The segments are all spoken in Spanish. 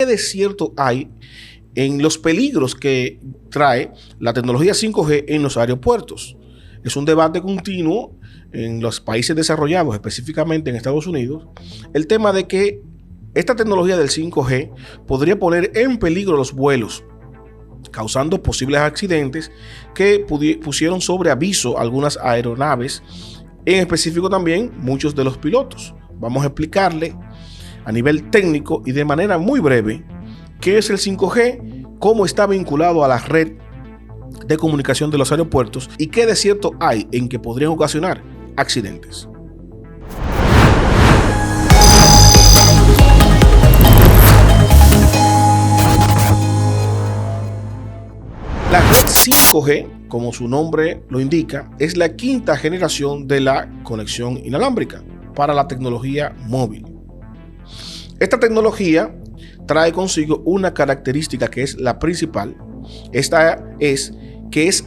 de cierto hay en los peligros que trae la tecnología 5G en los aeropuertos? Es un debate continuo en los países desarrollados, específicamente en Estados Unidos, el tema de que esta tecnología del 5G podría poner en peligro los vuelos, causando posibles accidentes que pusieron sobre aviso algunas aeronaves, en específico también muchos de los pilotos. Vamos a explicarle a nivel técnico y de manera muy breve qué es el 5G, cómo está vinculado a la red de comunicación de los aeropuertos y qué de cierto hay en que podrían ocasionar accidentes. La red 5G, como su nombre lo indica, es la quinta generación de la conexión inalámbrica para la tecnología móvil. Esta tecnología trae consigo una característica que es la principal. Esta es que es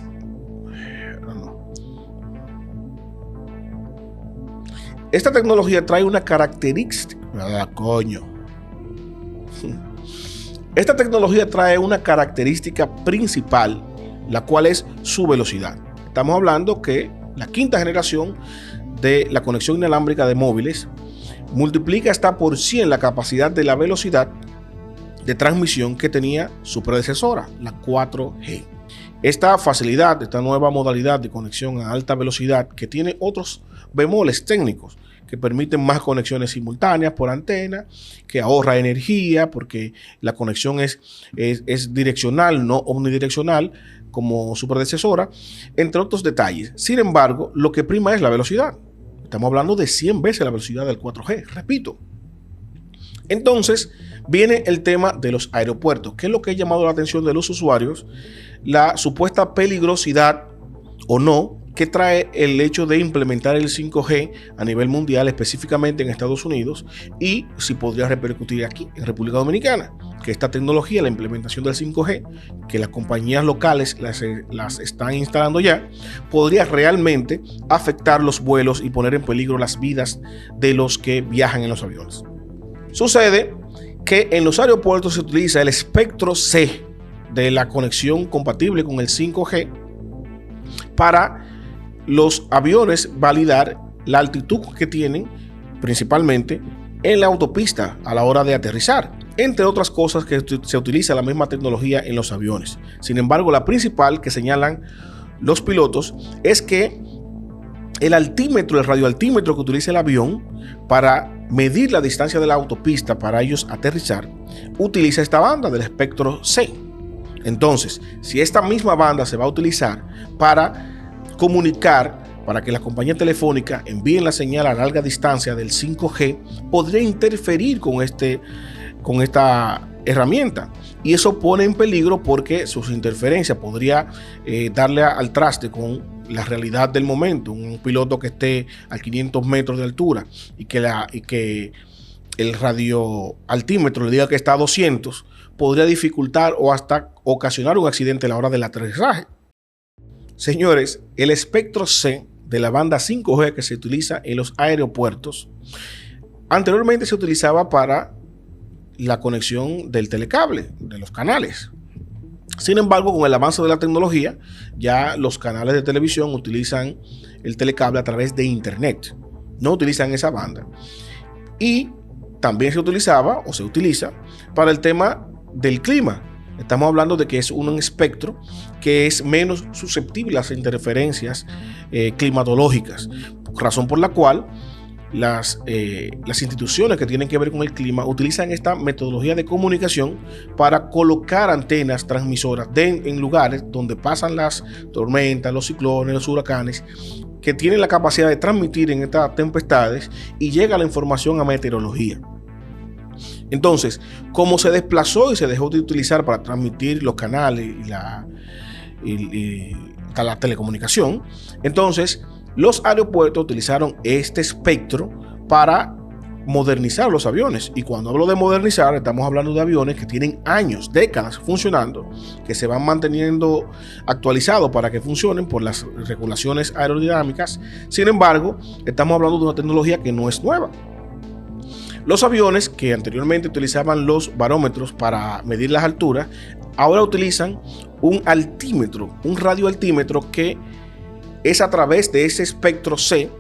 esta tecnología trae una característica. Esta tecnología trae una característica principal, la cual es su velocidad. Estamos hablando que la quinta generación de la conexión inalámbrica de móviles multiplica hasta por 100 la capacidad de la velocidad de transmisión que tenía su predecesora, la 4G. Esta facilidad, esta nueva modalidad de conexión a alta velocidad, que tiene otros bemoles técnicos que permiten más conexiones simultáneas por antena, que ahorra energía porque la conexión es direccional, no omnidireccional como su predecesora, entre otros detalles. Sin embargo, lo que prima es la velocidad. Estamos hablando de 100 veces la velocidad del 4G, repito. Entonces, viene el tema de los aeropuertos, que es lo que ha llamado la atención de los usuarios, la supuesta peligrosidad o no que trae el hecho de implementar el 5G a nivel mundial, específicamente en Estados Unidos, y si podría repercutir aquí en República Dominicana, que esta tecnología, la implementación del 5G, que las compañías locales las están instalando ya, podría realmente afectar los vuelos y poner en peligro las vidas de los que viajan en los aviones. Sucede que en los aeropuertos se utiliza el espectro C de la conexión compatible con el 5G para los aviones validar la altitud que tienen, principalmente en la autopista a la hora de aterrizar, entre otras cosas que se utiliza la misma tecnología en los aviones. Sin embargo, la principal que señalan los pilotos es que el altímetro, el radioaltímetro que utiliza el avión para medir la distancia de la autopista para ellos aterrizar, utiliza esta banda del espectro C. Entonces, si esta misma banda se va a utilizar para comunicar, para que la compañía telefónica envíen la señal a larga distancia del 5G, podría interferir con esta herramienta, y eso pone en peligro porque sus interferencias podría darle al traste con la realidad del momento. Un piloto que esté a 500 metros de altura y que el radioaltímetro le diga que está a 200, podría dificultar o hasta ocasionar un accidente a la hora del aterrizaje. Señores, el espectro C de la banda 5G que se utiliza en los aeropuertos, anteriormente se utilizaba para la conexión del telecable, de los canales. Sin embargo, con el avance de la tecnología, ya los canales de televisión utilizan el telecable a través de internet, no utilizan esa banda. Y también se utilizaba o se utiliza para el tema del clima. Estamos hablando de que es un espectro que es menos susceptible a las interferencias climatológicas, razón por la cual las instituciones que tienen que ver con el clima utilizan esta metodología de comunicación para colocar antenas transmisoras en lugares donde pasan las tormentas, los ciclones, los huracanes, que tienen la capacidad de transmitir en estas tempestades y llega la información a meteorología. Entonces, como se desplazó y se dejó de utilizar para transmitir los canales y la telecomunicación, entonces los aeropuertos utilizaron este espectro para modernizar los aviones. Y cuando hablo de modernizar, estamos hablando de aviones que tienen años, décadas funcionando, que se van manteniendo actualizados para que funcionen por las regulaciones aerodinámicas. Sin embargo, estamos hablando de una tecnología que no es nueva. Los aviones que anteriormente utilizaban los barómetros para medir las alturas, ahora utilizan un altímetro, un radioaltímetro que es a través de ese espectro C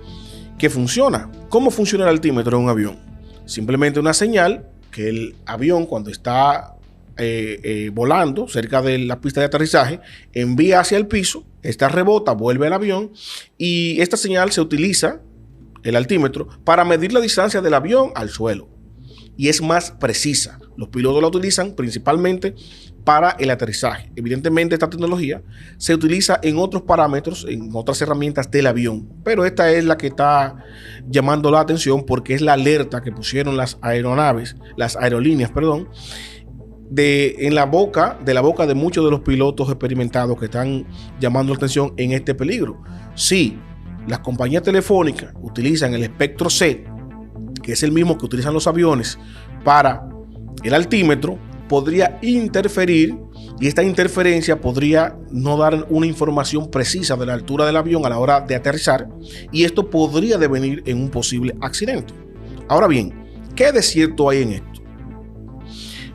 que funciona. ¿Cómo funciona el altímetro en un avión? Simplemente una señal que el avión, cuando está volando cerca de la pista de aterrizaje, envía hacia el piso, esta rebota, vuelve al avión y esta señal se utiliza, el altímetro, para medir la distancia del avión al suelo y es más precisa. Los pilotos la utilizan principalmente para el aterrizaje. Evidentemente esta tecnología se utiliza en otros parámetros, en otras herramientas del avión, pero esta es la que está llamando la atención porque es la alerta que pusieron las aerolíneas, de la boca de muchos de los pilotos experimentados que están llamando la atención en este peligro. Sí, las compañías telefónicas utilizan el espectro C, que es el mismo que utilizan los aviones para el altímetro, podría interferir y esta interferencia podría no dar una información precisa de la altura del avión a la hora de aterrizar y esto podría devenir en un posible accidente. Ahora bien, ¿qué de cierto hay en esto?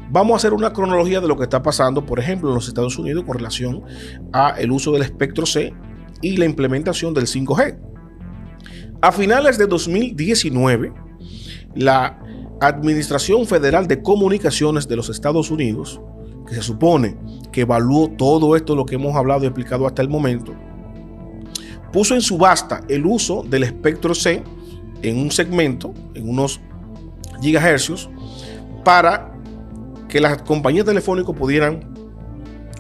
Vamos a hacer una cronología de lo que está pasando, por ejemplo, en los Estados Unidos con relación al uso del espectro C y la implementación del 5G. A finales de 2019, la Administración Federal de Comunicaciones de los Estados Unidos, que se supone que evaluó todo esto, lo que hemos hablado y explicado hasta el momento, puso en subasta el uso del espectro C en un segmento, en unos gigahercios, para que las compañías telefónicas pudieran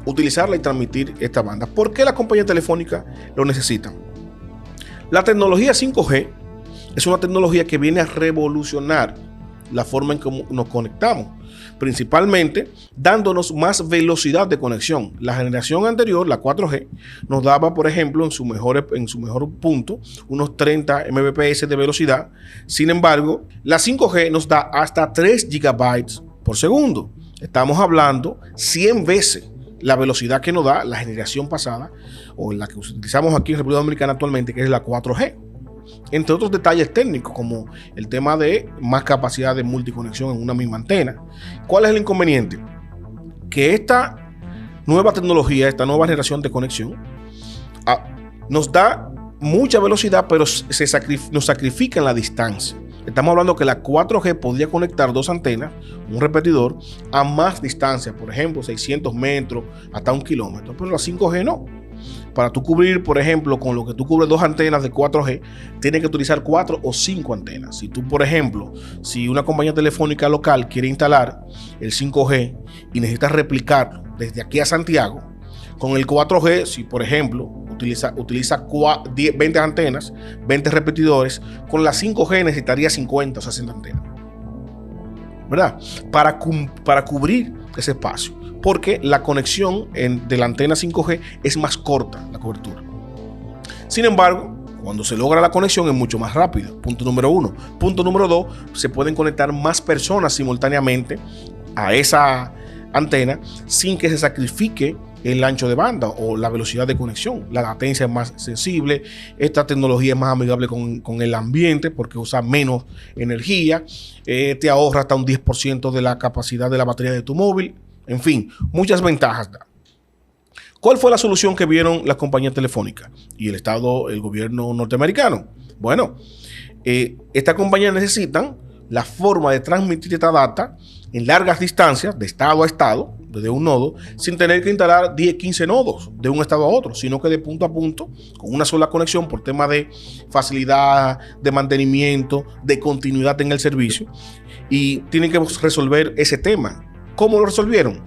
utilizarla y transmitir esta banda. ¿Por qué las compañías telefónicas lo necesitan? La tecnología 5G es una tecnología que viene a revolucionar la forma en que nos conectamos, principalmente dándonos más velocidad de conexión. La generación anterior, la 4G, nos daba, por ejemplo, en su mejor punto, unos 30 Mbps de velocidad. Sin embargo, la 5G nos da hasta 3 GB por segundo. Estamos hablando 100 veces la velocidad que nos da la generación pasada o la que utilizamos aquí en República Dominicana actualmente, que es la 4G. Entre otros detalles técnicos como el tema de más capacidad de multiconexión en una misma antena. ¿Cuál es el inconveniente? Que esta nueva tecnología, esta nueva generación de conexión nos da mucha velocidad, pero nos sacrifica en la distancia. Estamos hablando que la 4G podría conectar dos antenas, un repetidor, a más distancia, por ejemplo, 600 metros hasta 1 kilómetro, pero la 5G no. Para tú cubrir, por ejemplo, con lo que tú cubres 2 antenas de 4G, tienes que utilizar 4 o 5 antenas. Si tú, por ejemplo, si una compañía telefónica local quiere instalar el 5G y necesitas replicarlo desde aquí a Santiago, con el 4G, si por ejemplo utiliza 20 antenas, 20 repetidores, con la 5G necesitaría 50 o 60 antenas, ¿verdad? Para cubrir ese espacio, porque la conexión de la antena 5G es más corta, la cobertura. Sin embargo, cuando se logra la conexión es mucho más rápido. Punto número 1. Punto número 2, se pueden conectar más personas simultáneamente a esa antena sin que se sacrifique el ancho de banda o la velocidad de conexión. La latencia es más sensible, esta tecnología es más amigable con el ambiente porque usa menos energía, te ahorra hasta un 10% de la capacidad de la batería de tu móvil. En fin, muchas ventajas da. ¿Cuál fue la solución que vieron las compañías telefónicas y el gobierno norteamericano? Bueno, estas compañías necesitan la forma de transmitir esta data en largas distancias, de estado a estado, desde un nodo, sin tener que instalar 10, 15 nodos de un estado a otro, sino que de punto a punto, con una sola conexión por tema de facilidad, de mantenimiento, de continuidad en el servicio. Y tienen que resolver ese tema. ¿Cómo lo resolvieron?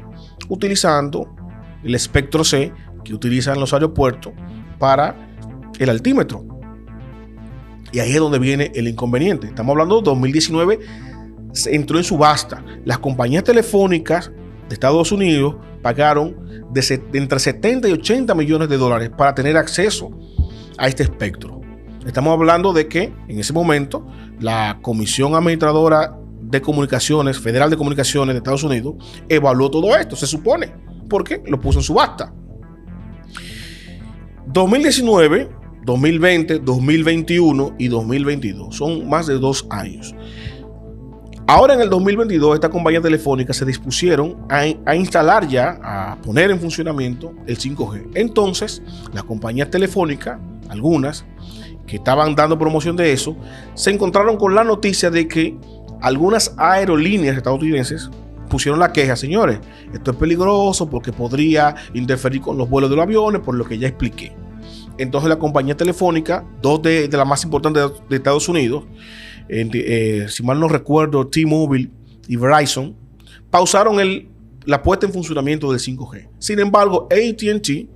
Utilizando el espectro C que utilizan los aeropuertos para el altímetro. Y ahí es donde viene el inconveniente. Estamos hablando de 2019, entró en subasta. Las compañías telefónicas de Estados Unidos pagaron entre 70 y 80 millones de dólares para tener acceso a este espectro. Estamos hablando de que en ese momento la Comisión Administradora de Comunicaciones, Federal de Comunicaciones de Estados Unidos, evaluó todo esto, se supone, porque lo puso en subasta. 2019, 2020, 2021 y 2022. Son más de 2 años. Ahora en el 2022 esta compañía telefónica se dispusieron a instalar ya, a poner en funcionamiento el 5G. Entonces las compañías telefónicas, algunas que estaban dando promoción de eso, se encontraron con la noticia de que algunas aerolíneas estadounidenses pusieron la queja: señores, esto es peligroso porque podría interferir con los vuelos de los aviones, por lo que ya expliqué. Entonces la compañía telefónica, dos de las más importantes de Estados Unidos, si mal no recuerdo, T-Mobile y Verizon, pausaron la puesta en funcionamiento del 5G. Sin embargo, AT&T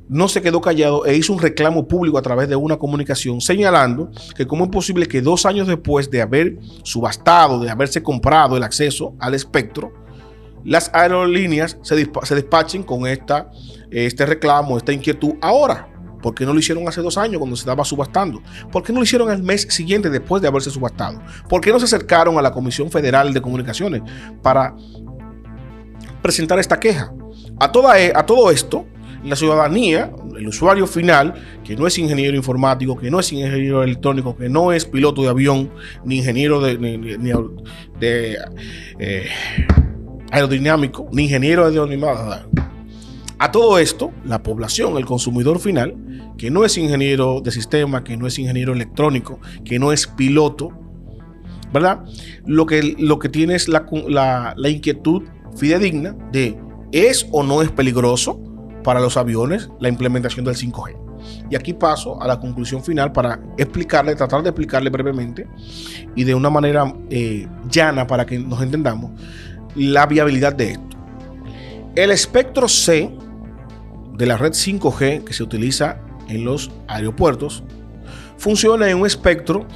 no se quedó callado e hizo un reclamo público a través de una comunicación señalando que cómo es posible que 2 años después de haber subastado, de haberse comprado el acceso al espectro, las aerolíneas se despachen con este reclamo, esta inquietud ahora. ¿Por qué no lo hicieron hace 2 años cuando se estaba subastando? ¿Por qué no lo hicieron al mes siguiente después de haberse subastado? ¿Por qué no se acercaron a la Comisión Federal de Comunicaciones para presentar esta queja? A todo esto, la ciudadanía, el usuario final, que no es ingeniero informático, que no es ingeniero electrónico, que no es piloto de avión, ni ingeniero aerodinámico, ni ingeniero aerodinámico. A todo esto, la población, el consumidor final, que no es ingeniero de sistema, que no es ingeniero electrónico, que no es piloto, ¿verdad? Lo que tiene es la inquietud fidedigna de ¿es o no es peligroso para los aviones la implementación del 5G? Y aquí paso a la conclusión final para tratar de explicarle brevemente y de una manera llana para que nos entendamos la viabilidad de esto. El espectro C de la red 5G que se utiliza en los aeropuertos funciona en un espectro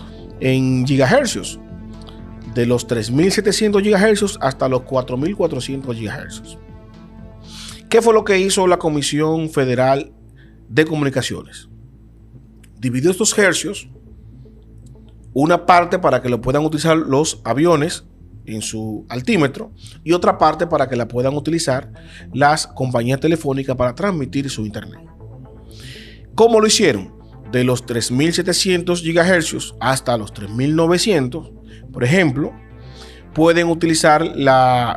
en gigahercios, de los 3.700 gigahercios hasta los 4.400 gigahercios. ¿Qué fue lo que hizo la Comisión Federal de Comunicaciones? Dividió estos hercios, una parte para que lo puedan utilizar los aviones en su altímetro y otra parte para que la puedan utilizar las compañías telefónicas para transmitir su internet. ¿Cómo lo hicieron? De los 3.700 gigahercios hasta los 3.900, por ejemplo, pueden utilizar las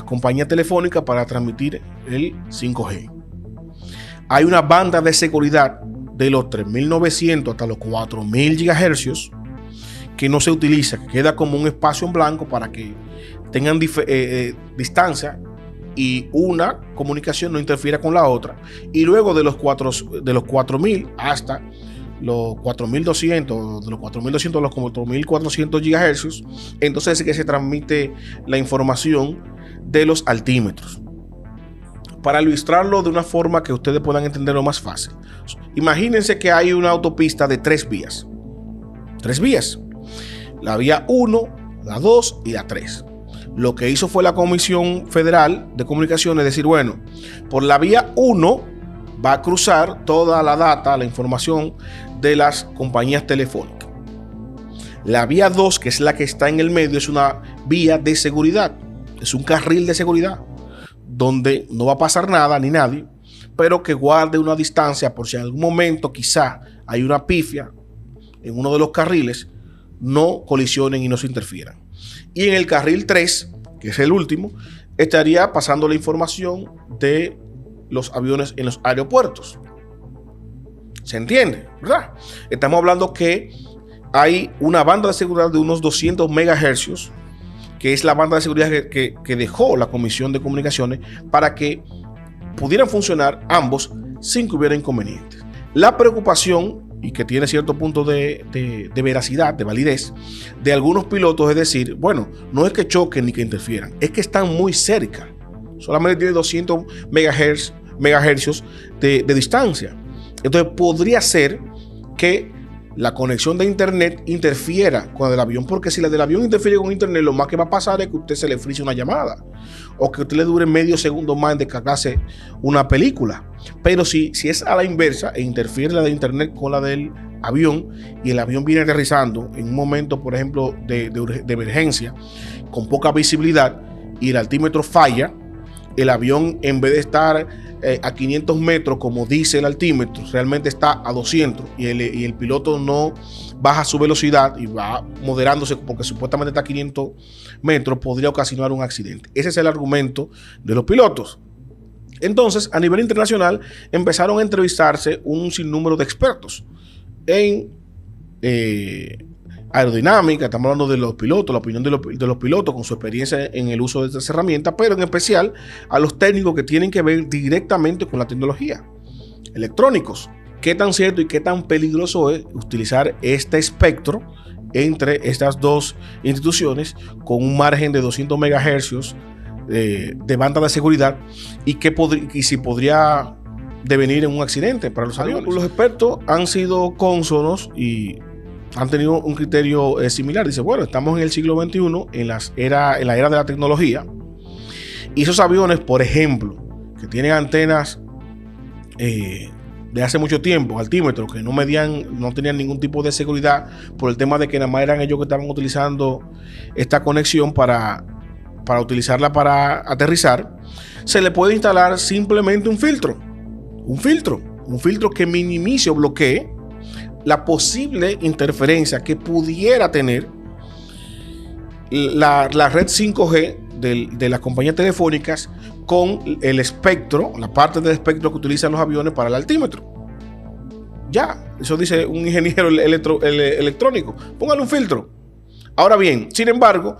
compañías telefónicas para transmitir el 5G. Hay una banda de seguridad de los 3.900 hasta los 4.000 gigahercios que no se utiliza, que queda como un espacio en blanco para que tengan distancia y una comunicación no interfiera con la otra. Y luego de los 4.000 hasta los 4.200, de los 4.200 a los 4.400 gigahercios, entonces es que se transmite la información de los altímetros. Para ilustrarlo de una forma que ustedes puedan entenderlo más fácil, imagínense que hay una autopista de 3 vías. 3 vías. La vía 1, la 2 y la 3. Lo que hizo fue la Comisión Federal de Comunicaciones decir, bueno, por la vía 1 va a cruzar toda la data, la información de las compañías telefónicas. La vía 2, que es la que está en el medio, es una vía de seguridad. Es un carril de seguridad donde no va a pasar nada ni nadie, pero que guarde una distancia por si en algún momento quizá hay una pifia en uno de los carriles, no colisionen y no se interfieran. Y en el carril 3, que es el último, estaría pasando la información de los aviones en los aeropuertos. ¿Se entiende? ¿Verdad? Estamos hablando que hay una banda de seguridad de unos 200 megahercios, que es la banda de seguridad que dejó la Comisión de Comunicaciones para que pudieran funcionar ambos sin que hubiera inconvenientes. La preocupación, y que tiene cierto punto de veracidad, de validez, de algunos pilotos es decir, bueno, no es que choquen ni que interfieran, es que están muy cerca. Solamente tiene 200 megahercios de distancia. Entonces podría ser que la conexión de internet interfiera con la del avión, porque si la del avión interfiere con internet, lo más que va a pasar es que a usted se le frise una llamada o que a usted le dure medio segundo más en descargarse una película. Pero si es a la inversa e interfiere la de internet con la del avión y el avión viene aterrizando en un momento, por ejemplo, de emergencia con poca visibilidad y el altímetro falla, el avión, en vez de estar a 500 metros, como dice el altímetro, realmente está a 200 y el piloto no baja su velocidad y va moderándose porque supuestamente está a 500 metros, podría ocasionar un accidente. Ese es el argumento de los pilotos. Entonces, a nivel internacional, empezaron a entrevistarse un sinnúmero de expertos en aerodinámica. Estamos hablando de los pilotos, la opinión de los pilotos con su experiencia en el uso de estas herramientas, pero en especial a los técnicos que tienen que ver directamente con la tecnología, electrónicos. ¿Qué tan cierto y qué tan peligroso es utilizar este espectro entre estas dos instituciones con un margen de 200 MHz de banda de seguridad y si podría devenir en un accidente para los aviones? Los expertos han sido cónsonos y han tenido un criterio similar. Dice, bueno, estamos en el siglo XXI, en la era de la tecnología, y esos aviones, por ejemplo, que tienen antenas de hace mucho tiempo, altímetros, que no tenían ningún tipo de seguridad por el tema de que nada más eran ellos que estaban utilizando esta conexión para utilizarla para aterrizar, se le puede instalar simplemente un filtro que minimice o bloquee la posible interferencia que pudiera tener la red 5G de las compañías telefónicas con el espectro, la parte del espectro que utilizan los aviones para el altímetro. Ya, eso dice un ingeniero electrónico. Póngale un filtro. Ahora bien, sin embargo,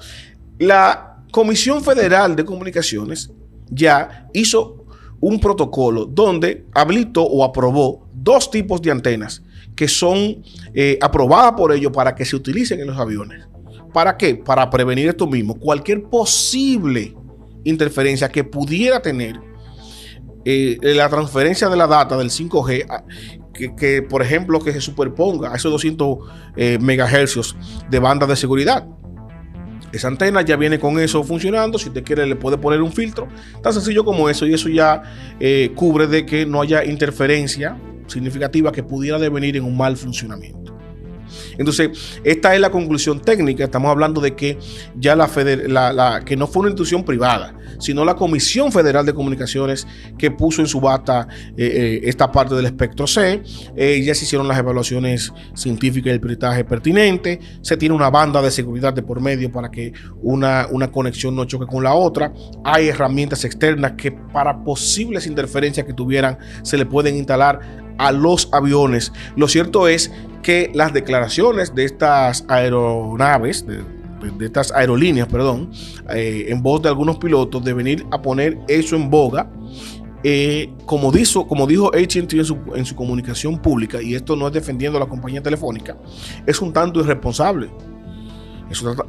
la Comisión Federal de Comunicaciones ya hizo un protocolo donde habilitó o aprobó dos tipos de antenas que son aprobadas por ellos para que se utilicen en los aviones. ¿Para qué? Para prevenir esto mismo. Cualquier posible interferencia que pudiera tener la transferencia de la data del 5G, que por ejemplo, que se superponga a esos 200 MHz de banda de seguridad. Esa antena ya viene con eso funcionando. Si usted quiere, le puede poner un filtro tan sencillo como eso, y eso ya cubre de que no haya interferencia significativa que pudiera devenir en un mal funcionamiento. Entonces, esta es la conclusión técnica. Estamos hablando de que ya que no fue una institución privada, sino la Comisión Federal de Comunicaciones que puso en subasta esta parte del espectro C. Ya se hicieron las evaluaciones científicas y el peritaje pertinente. Se tiene una banda de seguridad de por medio para que una conexión no choque con la otra. Hay herramientas externas que para posibles interferencias que tuvieran se le pueden instalar a los aviones. Lo cierto es que las declaraciones de estas aeronaves, de estas aerolíneas, en voz de algunos pilotos, de venir a poner eso en boga, como dijo AT&T en su comunicación pública, y esto no es defendiendo a la compañía telefónica, es un tanto irresponsable.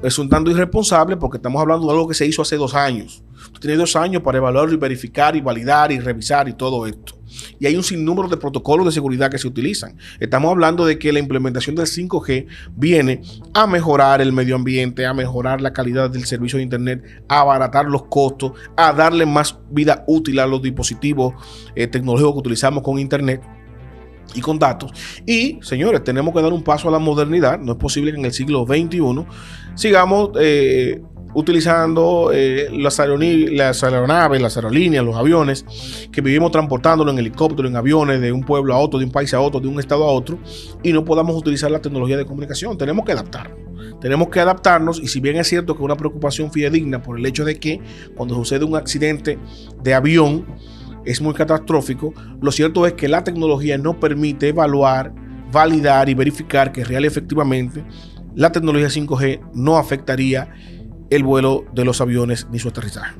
Es un tanto irresponsable porque estamos hablando de algo que se hizo hace 2 años. Usted tiene 2 años para evaluar y verificar y validar y revisar y todo esto. Y hay un sinnúmero de protocolos de seguridad que se utilizan. Estamos hablando de que la implementación del 5G viene a mejorar el medio ambiente, a mejorar la calidad del servicio de internet, a abaratar los costos, a darle más vida útil a los dispositivos tecnológicos que utilizamos con internet y con datos. Y señores, tenemos que dar un paso a la modernidad. No es posible que en el siglo XXI sigamos utilizando las aeronaves, las aerolíneas, los aviones, que vivimos transportándolo en helicóptero, en aviones, de un pueblo a otro, de un país a otro, de un estado a otro, y no podamos utilizar la tecnología de comunicación. Tenemos que adaptarnos. Y si bien es cierto que es una preocupación fidedigna por el hecho de que cuando sucede un accidente de avión es muy catastrófico, lo cierto es que la tecnología no permite evaluar, validar y verificar que real y efectivamente la tecnología 5G no afectaría el vuelo de los aviones ni su aterrizaje.